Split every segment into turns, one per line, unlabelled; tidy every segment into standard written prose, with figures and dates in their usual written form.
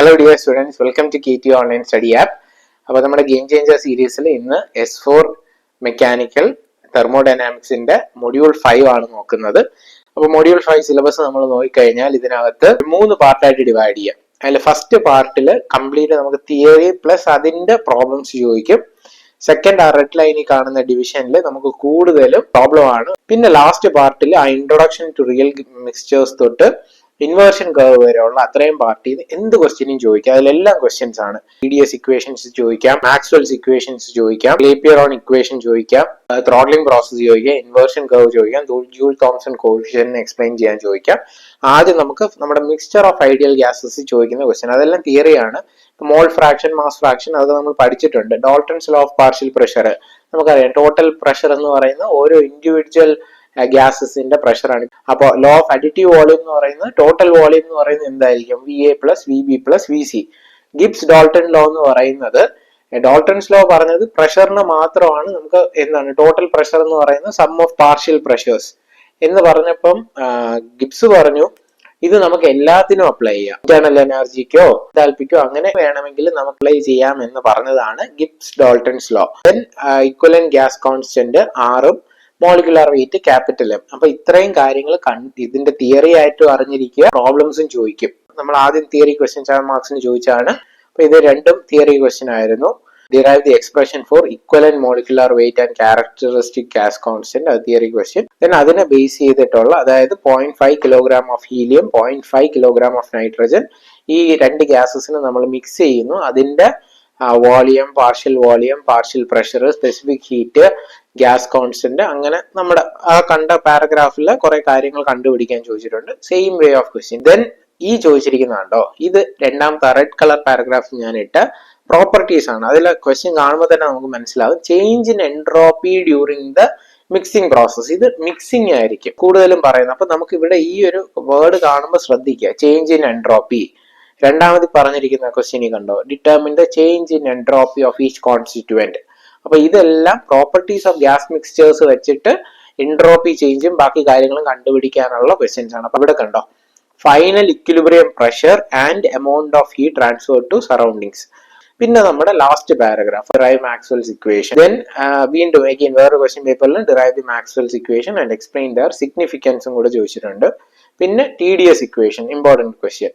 Hello dear students, welcome to KT Online Study App. അപ്പോൾ നമ്മുടെ game changer സീരീസിൽ ഇന്ന് S4 മെക്കാനിക്കൽ തെർമോഡൈനാമിക്സിന്റെ മൊഡ്യൂൾ 5 ആണ് നോക്കുന്നത്. അപ്പോൾ മൊഡ്യൂൾ 5 സിലബസ് നമ്മൾ നോക്കിക്കഴിഞ്ഞാൽ ഇതിനകത്ത് 3 പാർട്ടായിട്ട് ഡിവൈഡ് ചെയ്യാം. അതിൽ ഫസ്റ്റ് പാർട്ടിൽ കംപ്ലീറ്റ് നമുക്ക് തിയറി പ്ലസ് അതിന്റെ പ്രോബ്ലംസ് ചോദിക്കും. സെക്കൻഡ് ആ റെഡ് ലൈനിൽ കാണുന്ന ഡിവിഷനിൽ നമുക്ക് കൂടുതലും പ്രോബ്ലം ആണ്. പിന്നെ ലാസ്റ്റ് പാർട്ടിൽ ആ ഇൻട്രൊഡക്ഷൻ ടു റിയൽ മിക്സ്ചേഴ്സ് തൊട്ട് ഇൻവേർഷൻ കർവ് വരെയുള്ള അത്രയും പാർട്ടിയിൽ എന്ത് ക്വസ്റ്റ്യനും ചോദിക്കാം. അതിലെല്ലാം ക്വസ്റ്റ്യൻസ് ആണ്. TDS ഇക്വേഷൻസ് ചോദിക്കാം, മാക്സ്വെൽസ് ഇക്വേഷൻസ് ചോദിക്കാം, ക്ലേപ്പിയറോൺ ഇക്വേഷൻ ചോദിക്കാം, ത്രോട്ട്ലിംഗ് പ്രോസസ് ചോദിക്കാം, ഇൻവേർഷൻ കർവ് ചോദിക്കാം, ജൂൾ തോംസൺ കോഎഫിഷ്യന്റ് എക്സ്പ്ലെയിൻ ചെയ്യാൻ ചോദിക്കാം. ആദ്യം നമുക്ക് നമ്മുടെ മിക്സ്ചർ ഓഫ് ഐഡിയൽ ഗ്യാസസ് ചോദിക്കുന്ന ക്വസ്റ്റ്യൻ, അതെല്ലാം തിയറിയാണ്. മോൾ ഫ്രാക്ഷൻ, മാസ് ഫ്രാക്ഷൻ അത് നമ്മൾ പഠിച്ചിട്ടുണ്ട്. ഡോൾട്ടൺസ് ലോ ഓഫ് പാർഷ്യൽ പ്രഷർ നമുക്കറിയാം. ടോട്ടൽ പ്രഷർ എന്ന് പറയുന്ന ഓരോ ഇൻഡിവിജ്വൽ ഗ്യാസസിന്റെ പ്രഷറാണ്. അപ്പോൾ ലോ ഓഫ് അഡിറ്റീവ് വോളിയം എന്ന് പറയുന്നത് ടോട്ടൽ വോളിയം എന്ന് പറയുന്നത് എന്തായിരിക്കും? VA plus VB plus VC. Gibbs Dalton law എന്ന് പറയുന്നത്, ഡോൾട്ടൺസ് ലോ പറഞ്ഞത് പ്രഷറിന് മാത്രമാണ്. നമുക്ക് എന്താണ് ടോട്ടൽ പ്രഷർ എന്ന് പറയുന്നത് സം ഓഫ് പാർഷ്യൽ പ്രഷേഴ്സ് എന്ന് പറഞ്ഞപ്പം ഗിബ്സ് പറഞ്ഞു ഇത് നമുക്ക് എല്ലാത്തിനും അപ്ലൈ ചെയ്യാം. ഇന്റേണൽ എനർജിക്കോ എൻതാൽപ്പിക്കോ അങ്ങനെ വേണമെങ്കിൽ നമുക്ക് അപ്ലൈ ചെയ്യാം എന്ന് പറഞ്ഞതാണ് Gibbs Dalton's law. Then equivalent gas constant R-ഉം മോളിക്കുലർ വെയിറ്റ് M. അപ്പൊ ഇത്രയും കാര്യങ്ങൾ ഇതിന്റെ തിയറി ആയിട്ടും അറിഞ്ഞിരിക്കുക, പ്രോബ്ലംസും ചോദിക്കും. നമ്മൾ ആദ്യം തിയറി ക്വസ്റ്റ്യൻ 7 മാർക്സിന് ചോദിച്ചാണ്. അപ്പൊ ഇത് രണ്ടും തിയറി ക്വസ്റ്റ്യൻ ആയിരുന്നു. Derive the expression for equivalent molecular weight and characteristic gas constant, അത് തിയറി ക്വസ്റ്റ്യൻ. ദെൻ അതിനെ ബേസ് ചെയ്തിട്ടുള്ള, അതായത് 0.5 kilogram of helium, 0.5 kilogram of nitrogen, ഈ രണ്ട് ഗ്യാസസിനെ നമ്മൾ മിക്സ് ചെയ്യുന്നു. അതിന്റെ volume, partial pressure, specific heat, gas constant, അങ്ങനെ നമ്മുടെ ആ കണ്ട പാരഗ്രാഫിൽ കുറെ കാര്യങ്ങൾ കണ്ടുപിടിക്കാൻ ചോദിച്ചിട്ടുണ്ട്. Same way of question. Then ഈ ചോദിച്ചിരിക്കുന്നുണ്ടോ, ഇത് രണ്ടാമത്തെ റെഡ് കളർ പാരഗ്രാഫ് ഞാൻ ഇട്ട പ്രോപ്പർട്ടീസ് ആണ്. അതിലെ ക്വസ്റ്റ്യൻ കാണുമ്പോൾ തന്നെ നമുക്ക് മനസ്സിലാവും. Change in entropy during the mixing process. ഇത് മിക്സിംഗ് ആയിരിക്കും കൂടുതലും പറയുന്നത്. അപ്പൊ നമുക്ക് ഇവിടെ ഈ ഒരു വേർഡ് കാണുമ്പോൾ ശ്രദ്ധിക്കുക, ചേഞ്ച് ഇൻ എൻട്രോപ്പി. രണ്ടാമത് പറഞ്ഞിരിക്കുന്ന ക്വസ്റ്റ്യൻ കണ്ടോ, determine the change in entropy of each constituent. അപ്പൊ ഇതെല്ലാം പ്രോപ്പർട്ടീസ് ഓഫ് ഗ്യാസ് മിക്സ്ചേഴ്സ് വെച്ചിട്ട് എൻട്രോപ്പി ചേഞ്ചും ബാക്കി കാര്യങ്ങളും കണ്ടുപിടിക്കാനുള്ള ക്വസ്റ്റ്യൻസ് ആണ്. അപ്പൊ ഇവിടെ കണ്ടോ, final equilibrium pressure and amount of heat transfer to surroundings. പിന്നെ നമ്മുടെ last paragraph, derive Maxwell's equation. Then വീണ്ടും അഗൈൻ വേറൊരു ക്വസ്റ്റ്യൻ പേപ്പറിൽ derive the Maxwell's equation and explain their സിഗ്നിഫിക്കൻസും കൂടെ ചോദിച്ചിട്ടുണ്ട്. പിന്നെ TDS ഇക്വേഷൻ, ഇമ്പോർട്ടന്റ് ക്വസ്റ്റ്യൻ.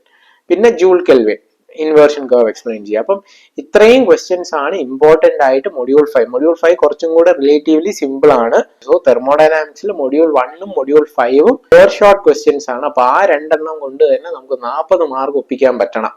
പിന്നെ Joule kelvin, inversion curve explain ചെയ്യുക. അപ്പം ഇത്രയും ക്വസ്റ്റ്യൻസ് ആണ് ഇമ്പോർട്ടന്റ് ആയിട്ട് മൊഡ്യൂൾ 5. മൊഡ്യൂൾ 5 കുറച്ചും കൂടെ റിലേറ്റീവ്ലി സിമ്പിൾ ആണ്. സോ തെർമോഡൈനാമിക്സിൽ മൊഡ്യൂൾ 1ഉം മൊഡ്യൂൾ 5ഉം ഷോർട്ട് ക്വസ്റ്റ്യൻസ് ആണ്. അപ്പൊ ആ രണ്ടെണ്ണം കൊണ്ട് തന്നെ നമുക്ക് 40 മാർക്ക് ഒപ്പിക്കാൻ പറ്റണം.